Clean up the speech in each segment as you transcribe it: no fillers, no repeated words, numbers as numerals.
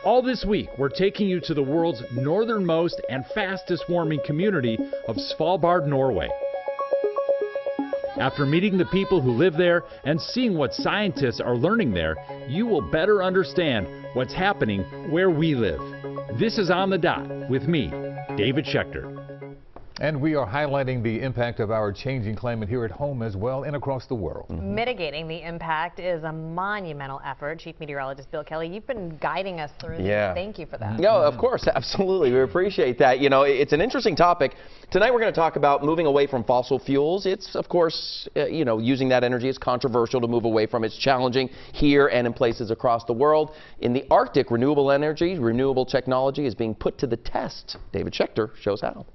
All this week, we're taking you to the world's northernmost and fastest warming community of Svalbard, Norway. After meeting the people who live there and seeing what scientists are learning there, you will better understand what's happening where we live. This is On the Dot with me, David Schechter. And we are highlighting the impact of our changing climate here at home as well and across the world. Mitigating the impact is a monumental effort. Chief Meteorologist Bill Kelly, you've been guiding us through this. Thank you for that. No, of course, absolutely. We appreciate that. You know, it's an interesting topic. Tonight we're going to talk about moving away from fossil fuels. It's, of course, using that energy is controversial to move away from. It's challenging here and in places across the world. In the Arctic, renewable energy, renewable technology is being put to the test. David Schechter shows how.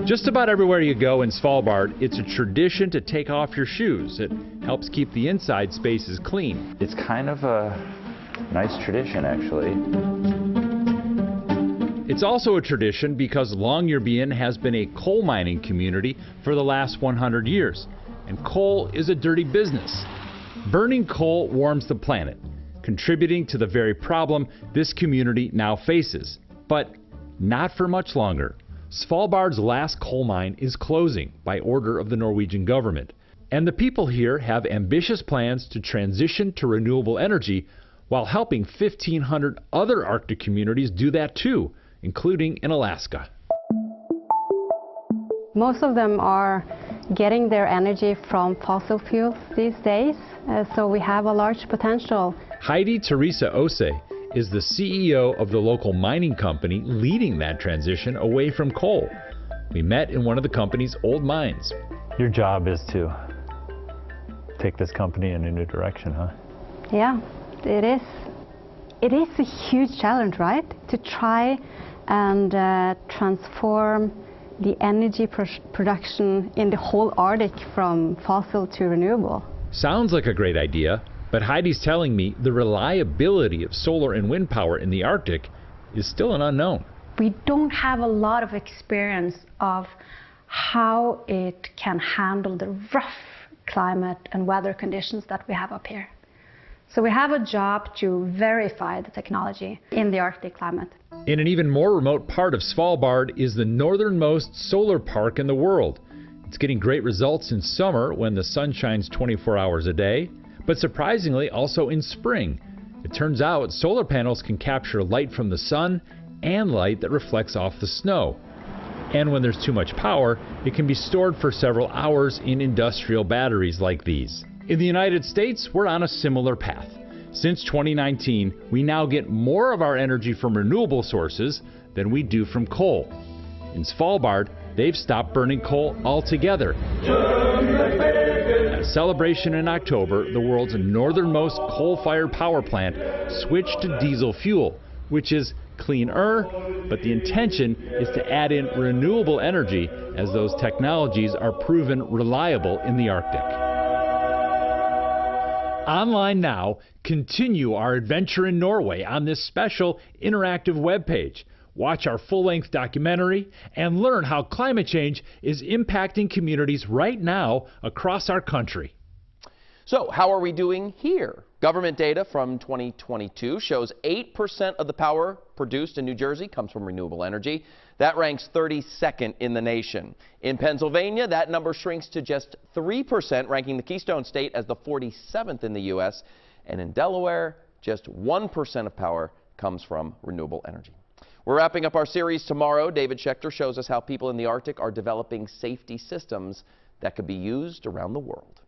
Just about everywhere you go in Svalbard, it's a tradition to take off your shoes. It helps keep the inside spaces clean. It's kind of a nice tradition, actually. It's also a tradition because Longyearbyen has been a coal mining community for the last 100 years. And coal is a dirty business. Burning coal warms the planet, contributing to the very problem this community now faces. But not for much longer. Svalbard's last coal mine is closing by order of the Norwegian government. And the people here have ambitious plans to transition to renewable energy while helping 1,500 other Arctic communities do that too, including in Alaska. Most of them are getting their energy from fossil fuels these days, so we have a large potential. Heidi Teresa Ose is the CEO of the local mining company leading that transition away from coal. We met in one of the company's old mines. Your job is to take this company in a new direction, huh? Yeah, it is. It is a huge challenge, right? To try and transform the energy production in the whole Arctic from fossil to renewable. Sounds like a great idea. But Heidi's telling me the reliability of solar and wind power in the Arctic is still an unknown. We don't have a lot of experience of how it can handle the rough climate and weather conditions that we have up here. So we have a job to verify the technology in the Arctic climate. In an even more remote part of Svalbard is the northernmost solar park in the world. It's getting great results in summer when the sun shines 24 hours a day. But surprisingly, also in spring. It turns out solar panels can capture light from the sun and light that reflects off the snow. And when there's too much power, it can be stored for several hours in industrial batteries like these. In the United States, we're on a similar path. Since 2019, we now get more of our energy from renewable sources than we do from coal. In Svalbard, they've stopped burning coal altogether. At a celebration in October, the world's northernmost coal-fired power plant switched to diesel fuel, which is cleaner, but the intention is to add in renewable energy as those technologies are proven reliable in the Arctic. Online now, continue our adventure in Norway on this special interactive webpage. Watch our full-length documentary and learn how climate change is impacting communities right now across our country. So, how are we doing here? Government data from 2022 shows 8% of the power produced in New Jersey comes from renewable energy. That ranks 32nd in the nation. In Pennsylvania, that number shrinks to just 3%, ranking the Keystone State as the 47th in the U.S. And in Delaware, just 1% of power comes from renewable energy. We're wrapping up our series tomorrow. David Schechter shows us how people in the Arctic are developing safety systems that could be used around the world.